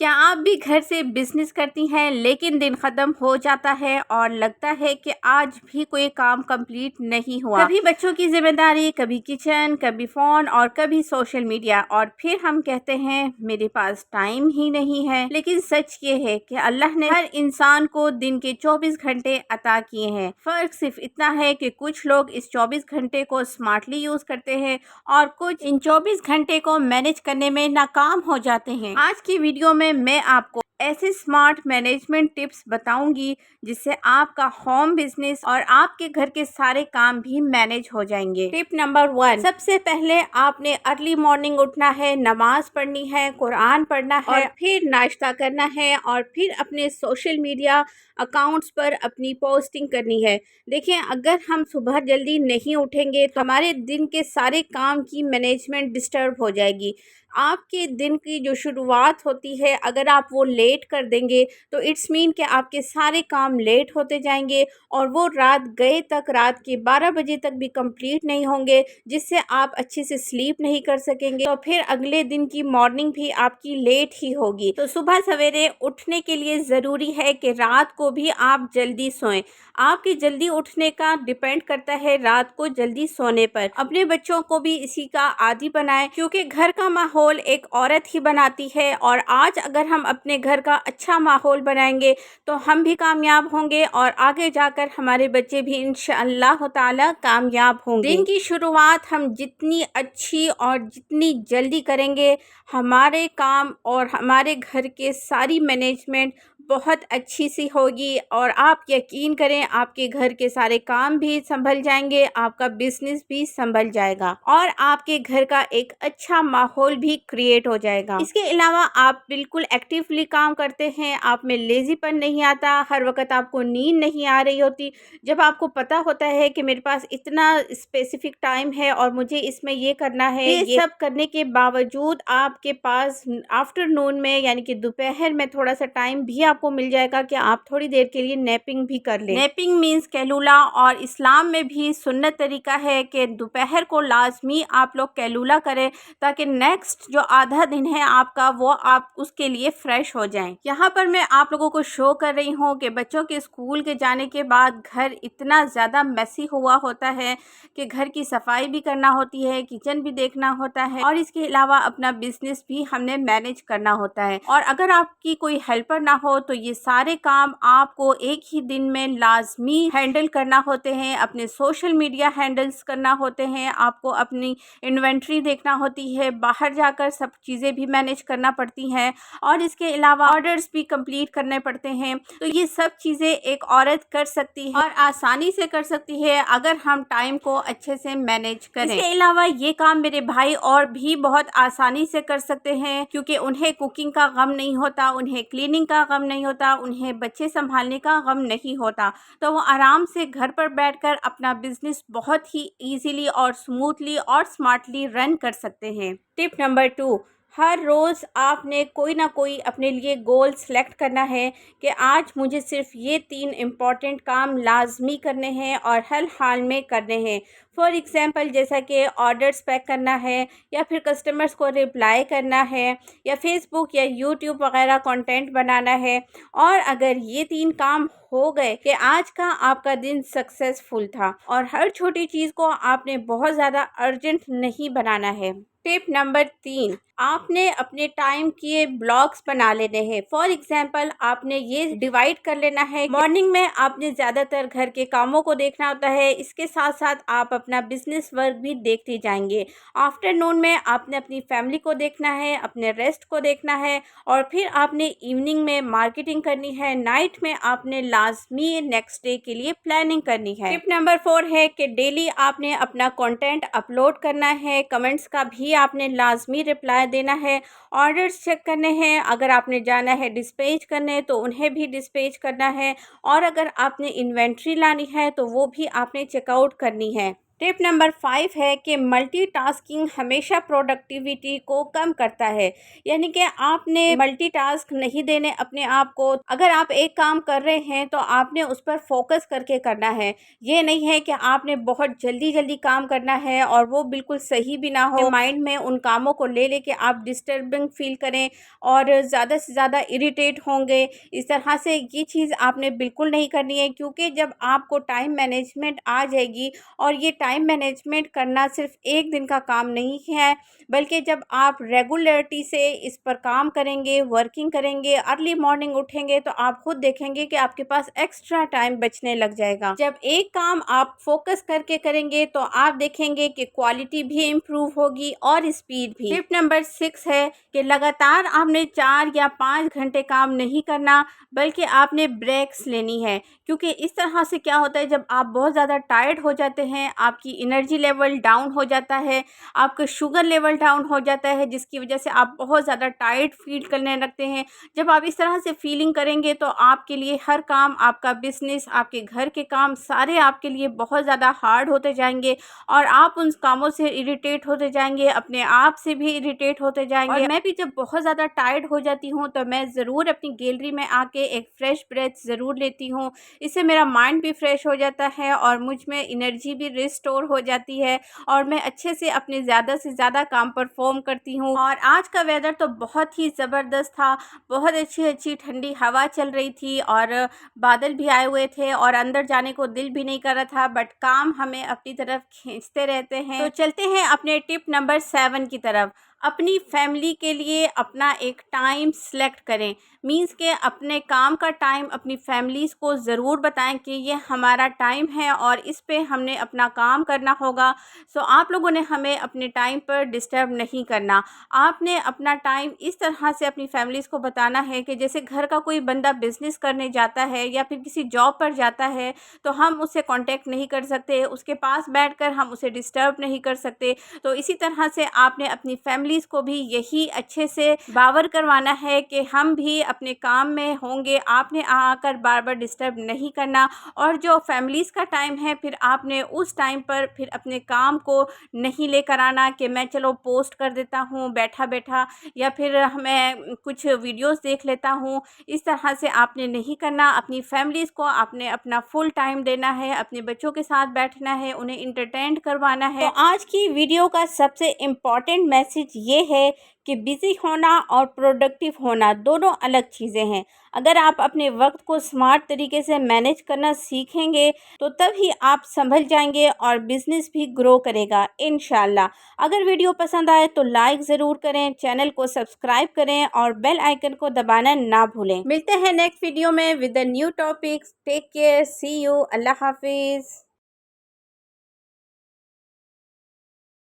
क्या आप भी घर से बिजनेस करती हैं लेकिन दिन ख़त्म हो जाता है और लगता है कि आज भी कोई काम कंप्लीट नहीं हुआ। कभी बच्चों की जिम्मेदारी, कभी किचन, कभी फ़ोन और कभी सोशल मीडिया, और फिर हम कहते हैं मेरे पास टाइम ही नहीं है। लेकिन सच ये है कि अल्लाह ने हर इंसान को दिन के 24 घंटे अता किए हैं। फ़र्क सिर्फ इतना है कि कुछ लोग इस 24 घंटे को स्मार्टली यूज़ करते हैं और कुछ इन 24 घंटे को मैनेज करने में नाकाम हो जाते हैं। आज की वीडियो में मैं आपको ऐसे स्मार्ट मैनेजमेंट टिप्स बताऊंगी जिससे आपका होम बिजनेस और आपके घर के सारे काम भी मैनेज हो जाएंगे। टिप नंबर 1, सबसे पहले आपने अर्ली मॉर्निंग उठना है, नमाज पढ़नी है, कुरान पढ़ना है और फिर नाश्ता करना है और फिर अपने सोशल मीडिया अकाउंट्स पर अपनी पोस्टिंग करनी है। देखिए, अगर हम सुबह जल्दी नहीं उठेंगे तो हमारे दिन के सारे काम की मैनेजमेंट डिस्टर्ब हो जाएगी। आपके दिन की जो शुरुआत होती है, अगर आप वो लेट कर देंगे तो इट्स मीन कि आपके सारे काम लेट होते जाएंगे और वो रात गए तक, रात के 12 बजे तक भी कंप्लीट नहीं होंगे, जिससे आप अच्छे से स्लीप नहीं कर सकेंगे। तो फिर अगले दिन की मॉर्निंग भी आपकी लेट ही होगी। तो सुबह सवेरे उठने के लिए ज़रूरी है कि रात को भी आप जल्दी सोएं। आपके जल्दी उठने का डिपेंड करता है रात को जल्दी सोने पर। अपने बच्चों को भी इसी का आदी बनाएं, क्योंकि घर का माहौल एक औरत ही बनाती है और आज अगर हम अपने घर का अच्छा माहौल बनाएंगे तो हम भी कामयाब होंगे और आगे जाकर हमारे बच्चे भी इंशाअल्लाह ताला कामयाब होंगे। दिन की शुरुआत हम जितनी अच्छी और जितनी जल्दी करेंगे, हमारे काम और हमारे घर के सारी मैनेजमेंट बहुत अच्छी सी होगी और आप यकीन करें आपके घर के सारे काम भी संभल जाएंगे, आपका बिजनेस भी संभल जाएगा और आपके घर का एक अच्छा माहौल भी क्रिएट हो जाएगा। इसके अलावा आप बिल्कुल एक्टिवली काम करते हैं, आप में लेजीपन नहीं आता, हर वक्त आपको नींद नहीं आ रही होती। जब आपको पता होता है कि मेरे पास इतना स्पेसिफिक टाइम है और मुझे इसमें ये करना है, ये सब करने के बावजूद आपके पास आफ्टरनून में यानी कि दोपहर में थोड़ा सा टाइम भी आपको मिल जाएगा कि आप थोड़ी देर के लिए नैपिंग भी कर लें। नैपिंग मीन्स कैलूला, और इस्लाम में भी सुन्नत तरीका है कि दोपहर को लाजमी आप लोग कैलूला करें ताकि नेक्स्ट जो आधा दिन है आपका वो आप उसके लिए फ्रेश हो जाएं। यहाँ पर मैं आप लोगों को शो कर रही हूँ कि बच्चों के स्कूल के जाने के बाद घर इतना ज़्यादा मैसी हुआ होता है कि घर की सफाई भी करना होती है, किचन भी देखना होता है और इसके अलावा अपना बिजनेस भी हमने मैनेज करना होता है। और अगर आपकी कोई हेल्पर ना हो तो ये सारे काम आपको एक ही दिन में लाजमी हैंडल करना होते हैं। अपने सोशल मीडिया हैंडल्स करना होते हैं, आपको अपनी इन्वेंट्री देखना होती है, बाहर जाकर सब चीज़ें भी मैनेज करना पड़ती हैं और इसके अलावा ऑर्डर्स भी कंप्लीट करने पड़ते हैं। तो ये सब चीज़ें एक औरत कर सकती है और आसानी से कर सकती है अगर हम टाइम को अच्छे से मैनेज करें। इसके अलावा ये काम मेरे भाई और भी बहुत आसानी से कर सकते हैं, क्योंकि उन्हें कुकिंग का गम नहीं होता, उन्हें क्लीनिंग का गम नहीं होता, उन्हें बच्चे संभालने का गम नहीं होता। तो वो आराम से घर पर बैठकर अपना बिजनेस बहुत ही इजीली और स्मूथली और स्मार्टली रन कर सकते हैं। टिप नंबर 2, हर रोज़ आपने कोई ना कोई अपने लिए गोल सेलेक्ट करना है कि आज मुझे सिर्फ ये 3 इम्पॉर्टेंट काम लाजमी करने हैं और हर हाल में करने हैं। फॉर एग्ज़ाम्पल, जैसा कि ऑर्डर्स पैक करना है या फिर कस्टमर्स को रिप्लाई करना है या फेसबुक या यूट्यूब वगैरह कंटेंट बनाना है। और अगर ये 3 काम हो गए कि आज का आपका दिन सक्सेसफुल था और हर छोटी चीज़ को आपने बहुत ज़्यादा अर्जेंट नहीं बनाना है। टिप नंबर 3, आपने अपने टाइम के ब्लॉक्स बना लेने हैं। फॉर एग्जाम्पल, आपने ये डिवाइड कर लेना है, मॉर्निंग में आपने ज़्यादातर घर के कामों को देखना होता है, इसके साथ साथ आप अपना बिजनेस वर्क भी देखते जाएंगे। आफ्टरनून में आपने अपनी फैमिली को देखना है, अपने रेस्ट को देखना है और फिर आपने इवनिंग में मार्केटिंग करनी है, नाइट में आपने लाजमी नेक्स्ट डे के लिए प्लानिंग करनी है। टिप नंबर 4 है कि डेली आपने अपना कंटेंट अपलोड करना है, कमेंट्स का भी आपने लाजमी रिप्लाई देना है, ऑर्डर्स चेक करने हैं, अगर आपने जाना है डिस्पैच करने तो उन्हें भी डिस्पैच करना है और अगर आपने इन्वेंट्री लानी है तो वो भी आपने चेकआउट करनी है। टिप नंबर 5 है कि मल्टीटास्किंग हमेशा प्रोडक्टिविटी को कम करता है। यानी कि आपने मल्टीटास्क नहीं देने अपने आप को। अगर आप एक काम कर रहे हैं तो आपने उस पर फोकस करके करना है। ये नहीं है कि आपने बहुत जल्दी जल्दी काम करना है और वो बिल्कुल सही भी ना हो, माइंड में उन कामों को ले लेके आप डिस्टर्बिंग फील करें और ज़्यादा से ज़्यादा इरिटेट होंगे। इस तरह से ये चीज़ आपने बिल्कुल नहीं करनी है, क्योंकि जब आपको टाइम मैनेजमेंट आ जाएगी, और ये टाइम मैनेजमेंट करना सिर्फ एक दिन का काम नहीं है, बल्कि जब आप रेगुलरिटी से इस पर काम करेंगे, वर्किंग करेंगे, अर्ली मॉर्निंग उठेंगे, तो आप खुद देखेंगे कि आपके पास एक्स्ट्रा टाइम बचने लग जाएगा। जब एक काम आप फोकस करके करेंगे तो आप देखेंगे कि क्वालिटी भी इम्प्रूव होगी और स्पीड भी। टिप नंबर 6 है कि लगातार आपने 4 या 5 घंटे काम नहीं करना, बल्कि आपने ब्रेक्स लेनी है। क्योंकि इस तरह से क्या होता है, जब आप बहुत ज़्यादा टायर्ड हो जाते हैं, आपकी एनर्जी लेवल डाउन हो जाता है, आपका शुगर लेवल डाउन हो जाता है, जिसकी वजह से आप बहुत ज़्यादा टायर्ड फील करने लगते हैं। जब आप इस तरह से फीलिंग करेंगे तो आपके लिए हर काम, आपका बिजनेस, आपके घर के काम सारे आपके लिए बहुत ज़्यादा हार्ड होते जाएंगे और आप उन कामों से इरिटेट होते जाएंगे, अपने आप से भी इरिटेट होते जाएंगे। और मैं भी जब बहुत ज़्यादा टायर्ड हो जाती हूँ तो मैं ज़रूर अपनी गैलरी में आके एक फ्रेश ब्रेथ ज़रूर लेती हूँ। इससे मेरा माइंड भी फ्रेश हो जाता है और मुझ में एनर्जी भी रिस्टोर हो जाती है और मैं अच्छे से अपने ज़्यादा से ज़्यादा काम परफॉर्म करती हूँ। और आज का वेदर तो बहुत ही ज़बरदस्त था, बहुत अच्छी अच्छी ठंडी हवा चल रही थी और बादल भी आए हुए थे और अंदर जाने को दिल भी नहीं कर रहा था, बट काम हमें अपनी तरफ खींचते रहते हैं। तो चलते हैं अपने टिप नंबर 7 की तरफ। अपनी फैमिली के लिए अपना एक टाइम सेलेक्ट करें। मीन्स के अपने काम का टाइम अपनी फैमिलीज़ को ज़रूर बताएं कि ये हमारा टाइम है और इस पे हमने अपना काम करना होगा। सो आप लोगों ने हमें अपने टाइम पर डिस्टर्ब नहीं करना। आपने अपना टाइम इस तरह से अपनी फैमिलीज़ को बताना है कि जैसे घर का कोई बंदा बिज़नेस करने जाता है या फिर किसी जॉब पर जाता है तो हम उससे कांटेक्ट नहीं कर सकते, उसके पास बैठकर हम उसे डिस्टर्ब नहीं कर सकते। तो इसी तरह से आपने अपनी फैमिलीज़ को भी यही अच्छे से बावर करवाना है कि हम भी अपने काम में होंगे, आपने आकर बार बार डिस्टर्ब नहीं करना। और जो फैमिलीज़ का टाइम है फिर आपने उस टाइम पर फिर अपने काम को नहीं लेकर आना कि मैं चलो पोस्ट कर देता हूँ बैठा बैठा, या फिर मैं कुछ वीडियोस देख लेता हूँ। इस तरह से आपने नहीं करना। अपनी फैमिलीज़ को आपने अपना फुल टाइम देना है, अपने बच्चों के साथ बैठना है, उन्हें इंटरटेन करवाना है। तो आज की वीडियो का सबसे इम्पॉर्टेंट मैसेज ये है कि बिज़ी होना और प्रोडक्टिव होना दोनों अलग चीज़ें हैं। अगर आप अपने वक्त को स्मार्ट तरीके से मैनेज करना सीखेंगे तो तभी आप संभल जाएंगे और बिज़नेस भी ग्रो करेगा इंशाल्लाह। अगर वीडियो पसंद आए तो लाइक ज़रूर करें, चैनल को सब्सक्राइब करें और बेल आइकन को दबाना ना भूलें। मिलते हैं नेक्स्ट वीडियो में with a new topics. Take care, see you, अल्लाह हाफिज़।